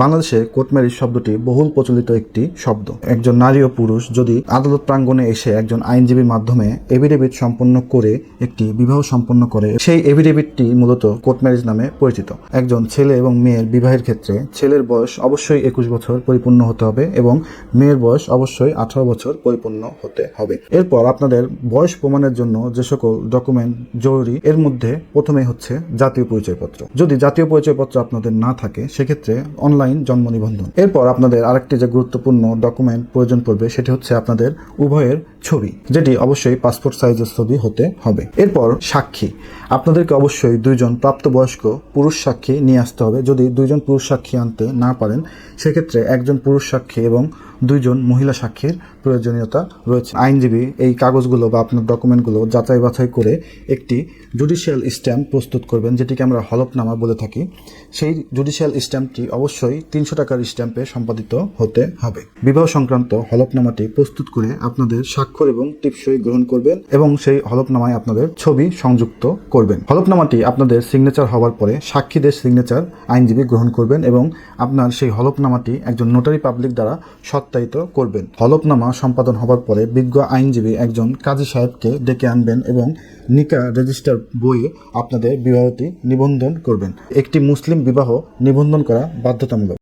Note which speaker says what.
Speaker 1: বাংলাদেশে court marriage শব্দটি বহুল প্রচলিত একটি শব্দ। একজন নারী ও পুরুষ যদি আদালত প্রাঙ্গণে এসে একজন আইনজীবীর মাধ্যমে এফিডেভিট সম্পন্ন করে একটি বিবাহ সম্পন্ন করে, সেই এফিডেভিটটি মূলত কোর্ট ম্যারেজ নামে পরিচিত। একজন ছেলে এবং মেয়ের বিবাহের ক্ষেত্রে ছেলের বয়স অবশ্যই 21 বছর পরিপূর্ণ হতে হবে এবং মেয়ের বয়স অবশ্যই 18 বছর পরিপূর্ণ হতে হবে। এরপর আপনাদের বয়স প্রমাণের জন্য যে সকল ডকুমেন্ট জরুরি, এর মধ্যে প্রথমে হচ্ছে জাতীয় পরিচয়পত্র। যদি জাতীয় পরিচয়পত্র আপনাদের না থাকে সেক্ষেত্রে অনলাইন জন্ম নিবন্ধন। এরপর আপনাদের আরেকটি যে গুরুত্বপূর্ণ ডকুমেন্ট প্রয়োজন পড়বে সেটি হচ্ছে আপনাদের উভয়ের ছবি, যেটি অবশ্যই পাসপোর্ট সাইজের ছবি হতে হবে। এরপর সাক্ষী, আপনাদেরকে অবশ্যই 2 জন প্রাপ্তবয়স্ক পুরুষ সাক্ষী নিয়ে আসতে হবে। যদি 2 জন পুরুষ সাক্ষী আনতে না পারেন সেক্ষেত্রে একজন পুরুষ সাক্ষী এবং 2 জন মহিলা সাক্ষীর প্রয়োজনীয়তা রয়েছে। আইনজীবী এই কাগজগুলো বা আপনার ডকুমেন্টগুলো যাচাই বাছাই করে একটি জুডিশিয়াল স্ট্যাম্প প্রস্তুত করবেন, যেটিকে আমরা হলফনামা বলে থাকি। সেই জুডিশিয়াল স্ট্যাম্পটি অবশ্যই 300 টাকার স্ট্যাম্পে সম্পাদিত হতে হবে। বিবাহ সংক্রান্ত হলফনামাটি প্রস্তুত করে আপনাদের স্বাক্ষর এবং টিপসই গ্রহণ করবেন এবং সেই হলফনামায় আপনাদের ছবি সংযুক্ত করবেন। হলফনামাটি আপনাদের সিগনেচার হওয়ার পরে সাক্ষীদের সিগনেচার আইনজীবী গ্রহণ করবেন এবং আপনার সেই হলফনামাটি একজন নোটারি পাবলিক দ্বারা সত্যায়িত করবেন। হলফনামা সম্পাদন হবার পরে বিজ্ঞ আইনজীবী একজন কাজী সাহেবকে ডেকে আনবেন এবং নিকা রেজিস্টার বইয়ে আপনাদের বিবাহটি নিবন্ধন করবেন। একটি মুসলিম বিবাহ নিবন্ধন করা বাধ্যতামূলক।